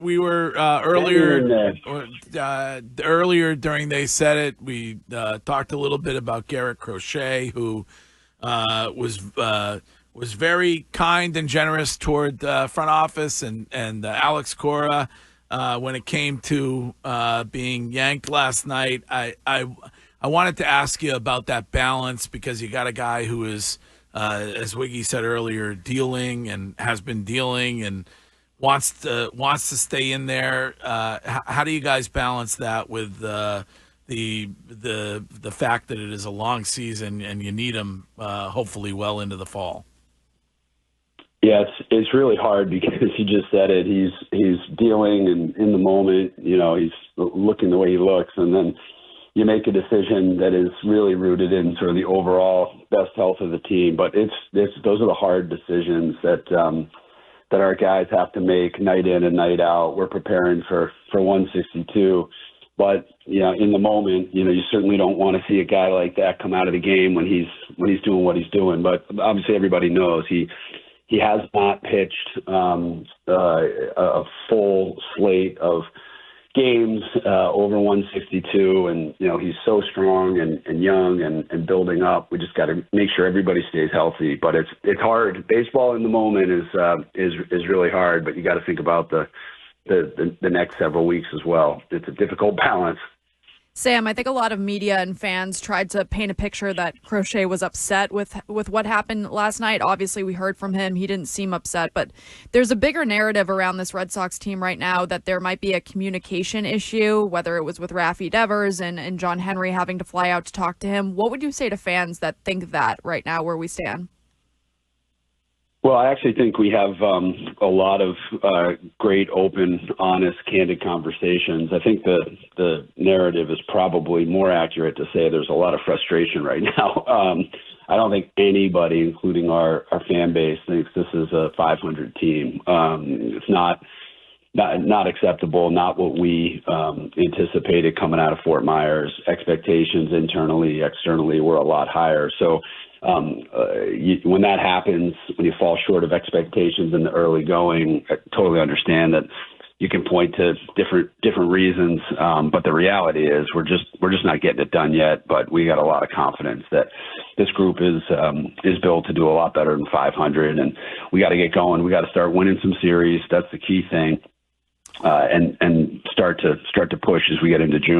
We were earlier during They Said It. We talked a little bit about Garrett Crochet, who was very kind and generous toward front office and Alex Cora when it came to being yanked last night. I wanted to ask you about that balance because you got a guy who is, as Wiggy said earlier, dealing and has been dealing and wants to stay in there. How do you guys balance that with the fact that it is a long season and you need him hopefully well into the fall? Yeah, it's really hard because you just said it. He's dealing and in the moment, he's looking the way he looks, and then you make a decision that is really rooted in sort of the overall best health of the team. But those are the hard decisions that our guys have to make night in and night out. We're preparing for 162. But, in the moment, you certainly don't want to see a guy like that come out of the game when he's doing what he's doing. But obviously everybody knows he has not pitched a full slate of games over 162, and he's so strong and young and building up. We just got to make sure everybody stays healthy. But it's hard. Baseball in the moment is really hard. But you got to think about the next several weeks as well. It's a difficult balance. Sam, I think a lot of media and fans tried to paint a picture that Crochet was upset with what happened last night. Obviously, we heard from him. He didn't seem upset, but there's a bigger narrative around this Red Sox team right now that there might be a communication issue, whether it was with Rafi Devers and John Henry having to fly out to talk to him. What would you say to fans that think that right now where we stand? Well, I actually think we have a lot of great, open, honest, candid conversations. I think the narrative is probably more accurate to say there's a lot of frustration right now. I don't think anybody, including our fan base, thinks this is a 500 team. It's not acceptable, not what we anticipated coming out of Fort Myers. Expectations internally, externally were a lot higher. So when that happens, when you fall short of expectations in the early going, I totally understand that you can point to different reasons. But the reality is we're just not getting it done yet. But we got a lot of confidence that this group is built to do a lot better than 500, and we got to get going. We got to start winning some series. That's the key thing, and start to push as we get into June.